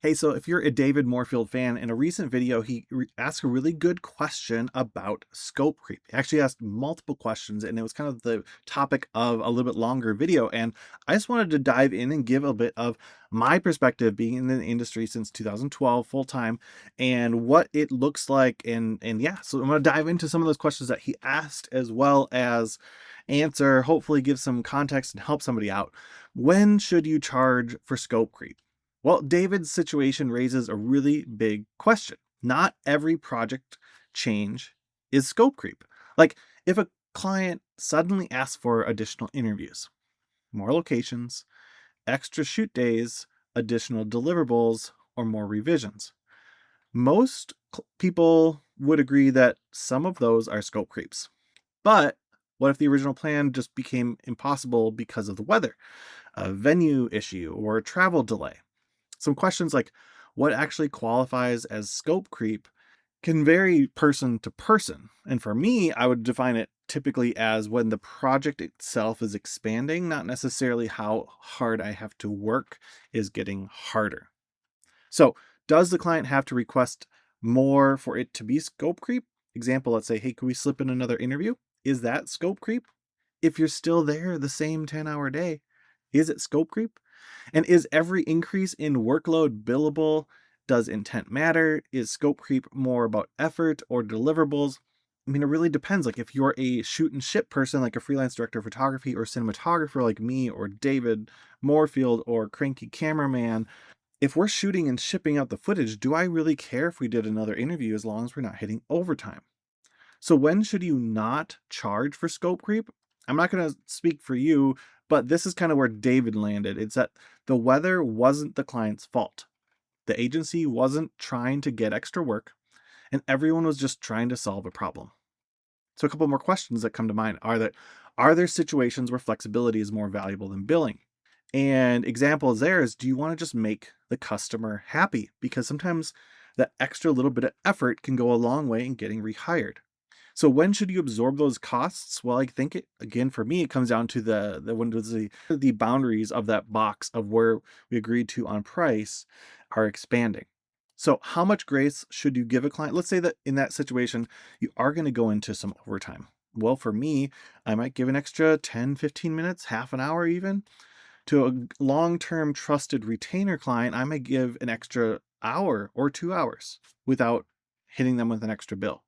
Hey, so if you're a David Morefield fan, in a recent video, he asked a really good question about scope creep. He actually asked multiple questions, and it was kind of the topic of a little bit longer video. And I just wanted to dive in and give a bit of my perspective, being in the industry since 2012 full time, and what it looks like. And yeah, so I'm going to dive into some of those questions that he asked, as well as answer, hopefully give some context and help somebody out. When should you charge for scope creep? Well, David's situation raises a really big question. Not every project change is scope creep. Like, if a client suddenly asks for additional interviews, more locations, extra shoot days, additional deliverables, or more revisions, most people would agree that some of those are scope creeps. But what if the original plan just became impossible because of the weather, a venue issue, or a travel delay? Some questions like what actually qualifies as scope creep can vary person to person. And for me, I would define it typically as when the project itself is expanding, not necessarily how hard I have to work is getting harder. So, does the client have to request more for it to be scope creep? Example, let's say, hey, can we slip in another interview? Is that scope creep? If you're still there the same 10-hour day, is it scope creep? And is every increase in workload billable? Does intent matter? Is scope creep more about effort or deliverables? I mean, it really depends. Like, if you're a shoot and ship person, like a freelance director of photography or cinematographer like me or David Morefield or cranky cameraman, if we're shooting and shipping out the footage, do I really care if we did another interview as long as we're not hitting overtime? So when should you not charge for scope creep? I'm not going to speak for you, but this is kind of where David landed. It's that the weather wasn't the client's fault. The agency wasn't trying to get extra work, and everyone was just trying to solve a problem. So a couple more questions that come to mind are there situations where flexibility is more valuable than billing? And examples there is, do you want to just make the customer happy? Because sometimes that extra little bit of effort can go a long way in getting rehired. So when should you absorb those costs? Well, I think it again for me it comes down to the when does the boundaries of that box of where we agreed to on price are expanding. So how much grace should you give a client? Let's say that in that situation you are going to go into some overtime. Well, for me, I might give an extra 10, 15 minutes, half an hour even. To a long-term trusted retainer client, I may give an extra hour or 2 hours without hitting them with an extra bill,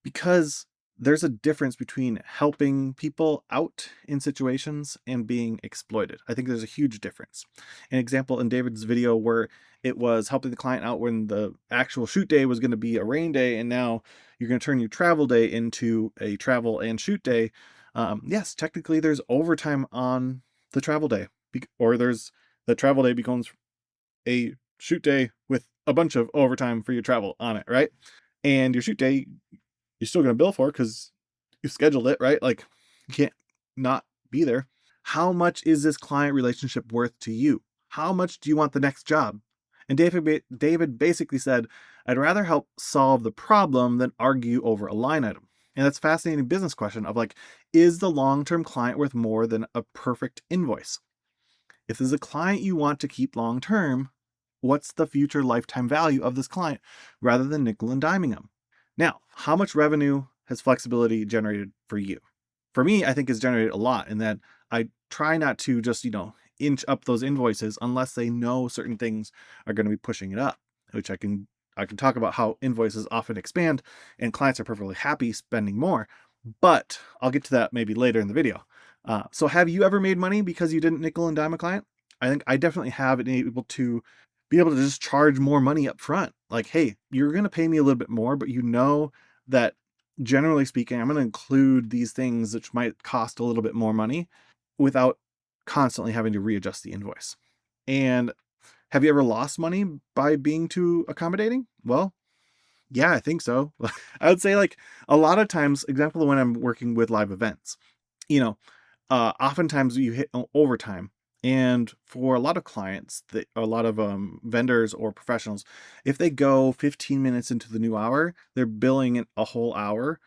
because there's a difference between helping people out in situations and being exploited. I think there's a huge difference. An example in David's video where it was helping the client out when the actual shoot day was going to be a rain day, and now you're going to turn your travel day into a travel and shoot day. Yes, technically there's overtime on the travel day, or there's the travel day becomes a shoot day with a bunch of overtime for your travel on it, right? And your shoot day you're still going to bill for because you scheduled it, right? Like, you can't not be there. How much is this client relationship worth to you? How much do you want the next job? And David basically said, I'd rather help solve the problem than argue over a line item. And that's a fascinating business question of like, is the long-term client worth more than a perfect invoice? If there's a client you want to keep long-term, what's the future lifetime value of this client rather than nickel and diming them? Now, how much revenue has flexibility generated for you? For me, I think it's generated a lot in that I try not to just, inch up those invoices unless they know certain things are going to be pushing it up, which I can talk about how invoices often expand and clients are perfectly happy spending more, but I'll get to that maybe later in the video. So have you ever made money because you didn't nickel and dime a client? I think I definitely have been able to just charge more money up front. Like, hey, you're going to pay me a little bit more, but you know that generally speaking, I'm going to include these things which might cost a little bit more money without constantly having to readjust the invoice. And have you ever lost money by being too accommodating? Well, yeah, I think so. I would say like a lot of times, example when I'm working with live events, you know, oftentimes you hit overtime. And for a lot of clients, a lot of vendors or professionals, if they go 15 minutes into the new hour, they're billing it a whole hour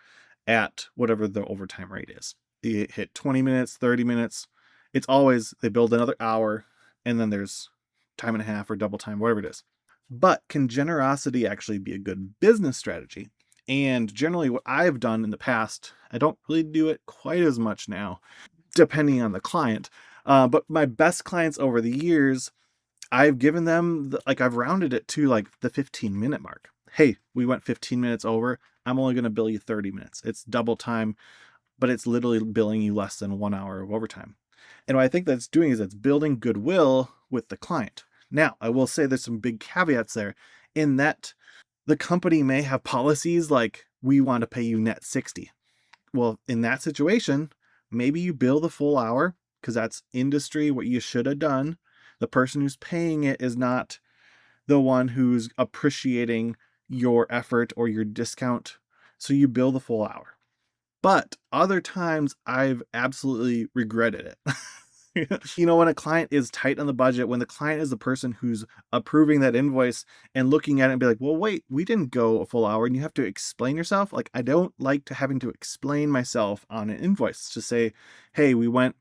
at whatever the overtime rate is. You hit 20 minutes, 30 minutes. It's always they build another hour, and then there's time and a half or double time, whatever it is. But can generosity actually be a good business strategy? And generally, what I've done in the past, I don't really do it quite as much now, depending on the client. But my best clients over the years, I've given them, like, I've rounded it to like the 15-minute mark. Hey, we went 15 minutes over. I'm only going to bill you 30 minutes. It's double time, but it's literally billing you less than 1 hour of overtime. And what I think that's doing is it's building goodwill with the client. Now, I will say there's some big caveats there in that the company may have policies like, we want to pay you net 60. Well, in that situation, maybe you bill the full hour because that's industry, what you should have done. The person who's paying it is not the one who's appreciating your effort or your discount. So you bill the full hour. But other times I've absolutely regretted it. When a client is tight on the budget, when the client is the person who's approving that invoice and looking at it and be like, well, wait, we didn't go a full hour, and you have to explain yourself. Like, I don't like having to explain myself on an invoice to say, hey, we went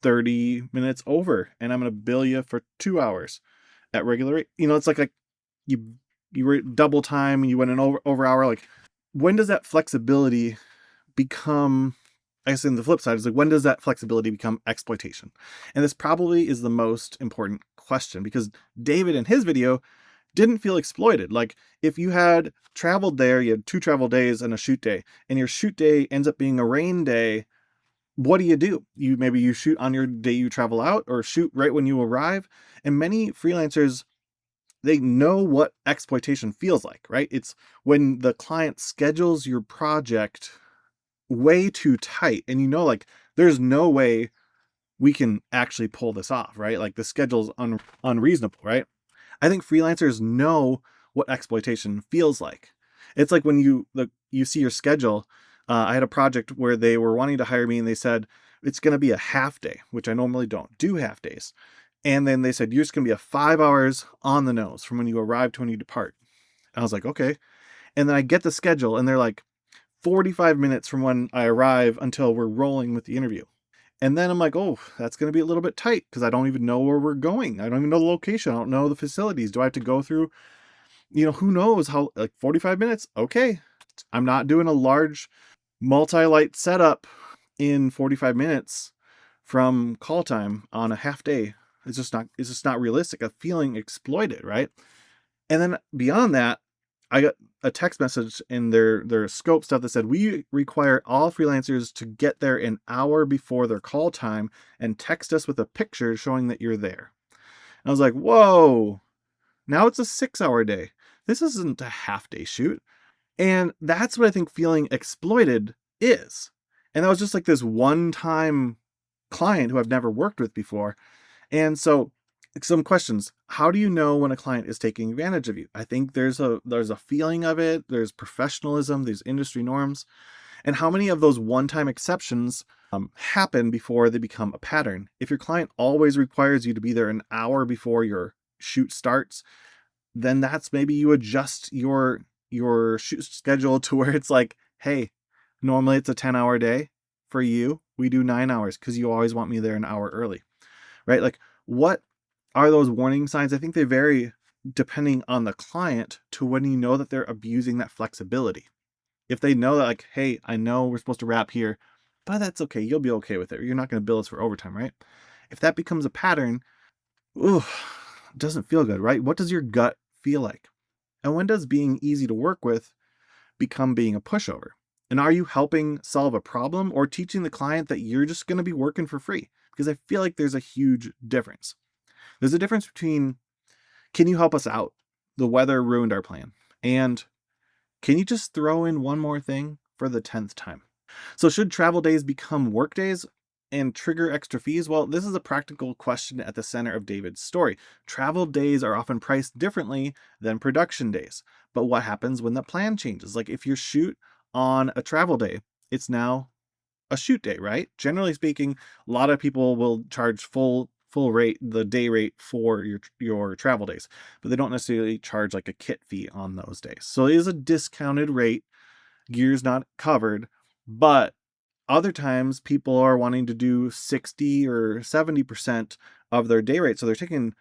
30 minutes over and I'm going to bill you for 2 hours at regular rate. It's like you were double time and you went an over hour. Like, when does that flexibility become, I guess in the flip side is like, when does that flexibility become exploitation? And this probably is the most important question, because David in his video didn't feel exploited. Like, if you had traveled there, you had 2 travel days and a shoot day, and your shoot day ends up being a rain day, what do? Maybe you shoot on your day you travel out, or shoot right when you arrive. And many freelancers, they know what exploitation feels like, right? It's when the client schedules your project way too tight, and like, there's no way we can actually pull this off, right? Like, the schedule's unreasonable, right? I think freelancers know what exploitation feels like. It's like when you see your schedule. I had a project where they were wanting to hire me, and they said it's going to be a half day, which I normally don't do half days. And then they said, you're just going to be a 5 hours on the nose from when you arrive to when you depart. I was like, okay. And then I get the schedule, and they're like, 45 minutes from when I arrive until we're rolling with the interview. And then I'm like, oh, that's going to be a little bit tight because I don't even know where we're going. I don't even know the location. I don't know the facilities. Do I have to go through, who knows how, like, 45 minutes? Okay. I'm not doing a large multi-light setup in 45 minutes from call time on a half day. It's just not realistic. I'm feeling exploited, right? And then beyond that, I got a text message in their scope stuff that said, we require all freelancers to get there an hour before their call time and text us with a picture showing that you're there. And I was like, whoa, now it's a 6-hour day. This isn't a half day shoot. And that's what I think feeling exploited is. And that was just like this one-time client who I've never worked with before. And so, some questions. How do you know when a client is taking advantage of you? I think there's a feeling of it. There's professionalism, there's industry norms. And how many of those one-time exceptions happen before they become a pattern? If your client always requires you to be there an hour before your shoot starts, then that's maybe you adjust your shoot schedule to where it's like, hey, normally it's a 10-hour day. For you, we do 9 hours because you always want me there an hour early, right? Like, what are those warning signs? I think they vary depending on the client to when you know that they're abusing that flexibility. If they know that, like, hey, I know we're supposed to wrap here, but that's okay. You'll be okay with it. You're not going to bill us for overtime, right? If that becomes a pattern, ooh, it doesn't feel good, right? What does your gut feel like? And when does being easy to work with become being a pushover? And are you helping solve a problem or teaching the client that you're just going to be working for free? Because I feel like there's a huge difference. There's a difference between, can you help us out? The weather ruined our plan. And can you just throw in one more thing for the 10th time? So should travel days become work days and trigger extra fees? Well, this is a practical question at the center of David's story. Travel days are often priced differently than production days. But what happens when the plan changes? Like, if you shoot on a travel day, it's now a shoot day, right? Generally speaking, a lot of people will charge full rate, the day rate for your travel days, but they don't necessarily charge like a kit fee on those days. So it is a discounted rate, gear's not covered, but other times people are wanting to do 60 or 70% of their day rate. So they're taking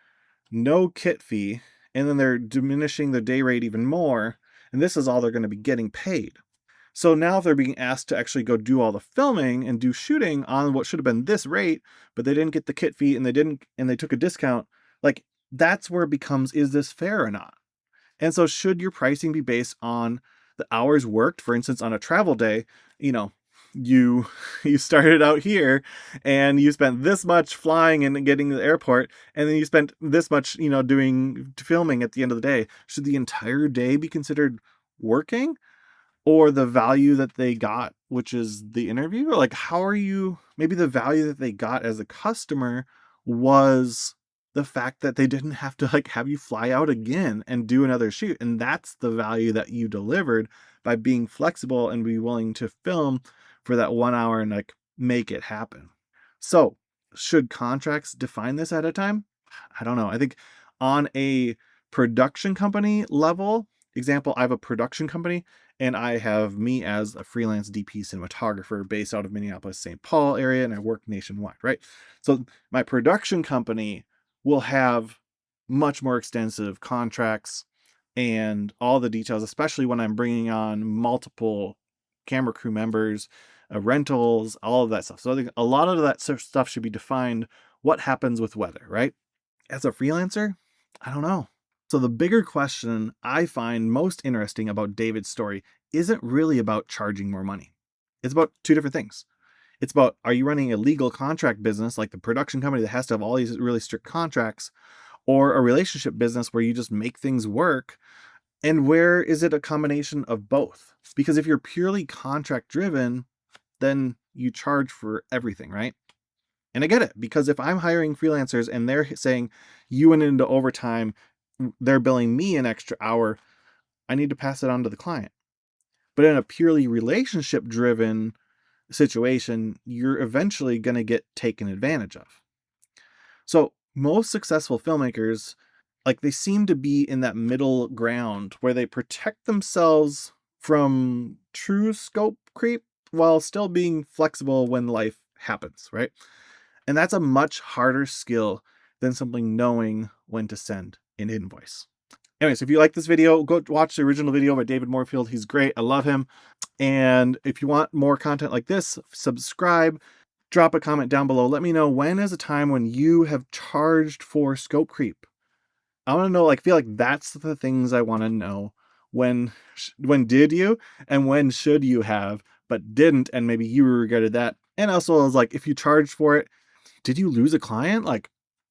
no kit fee and then they're diminishing the day rate even more, and this is all they're going to be getting paid. So now if they're being asked to actually go do all the filming and do shooting on what should have been this rate, but they didn't get the kit fee and they took a discount, like that's where it becomes, is this fair or not? And so should your pricing be based on the hours worked? For instance, on a travel day, you know, you you started out here and you spent this much flying and getting to the airport, and then you spent this much, doing filming at the end of the day. Should the entire day be considered working? Or the value that they got, which is the interview? Like, how are you, maybe the value that they got as a customer was the fact that they didn't have to like have you fly out again and do another shoot. And that's the value that you delivered by being flexible and be willing to film for that 1 hour and like make it happen. So should contracts define this at a time? I don't know. I think on a production company level, example, I have a production company and I have me as a freelance DP cinematographer based out of Minneapolis, St. Paul area, and I work nationwide, right? So my production company will have much more extensive contracts and all the details, especially when I'm bringing on multiple camera crew members, rentals, all of that stuff. So I think a lot of that stuff should be defined. What happens with weather, right? As a freelancer, I don't know. So the bigger question I find most interesting about David's story isn't really about charging more money. It's about two different things. It's about, are you running a legal contract business like the production company that has to have all these really strict contracts, or a relationship business where you just make things work? And where is it a combination of both? Because if you're purely contract driven, then you charge for everything, right? And I get it, because if I'm hiring freelancers and they're saying you went into overtime, they're billing me an extra hour, I need to pass it on to the client. But in a purely relationship driven situation, you're eventually going to get taken advantage of. So most successful filmmakers, like, they seem to be in that middle ground where they protect themselves from true scope creep while still being flexible when life happens, right? And that's a much harder skill than simply knowing when to send an invoice. Anyways, if you like this video, go watch the original video by David Morefield. He's great. I love him. And if you want more content like this, subscribe, drop a comment down below. Let me know, when is a time when you have charged for scope creep. I want to know, like, feel like that's the things I want to know. When did you, and when should you have, but didn't, and maybe you regretted that. And also, I was like, if you charged for it, did you lose a client? Like,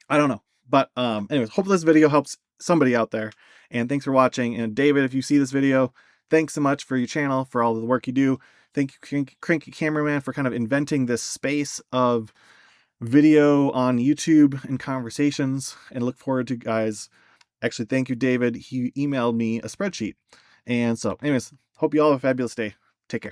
I don't know. But anyways, hope this video helps somebody out there. And thanks for watching. And David, if you see this video, thanks so much for your channel, for all the work you do. Thank you, Cranky Cameraman, for kind of inventing this space of video on YouTube and conversations. And look forward to guys. Actually, thank you, David. He emailed me a spreadsheet. And so anyways, hope you all have a fabulous day. Take care.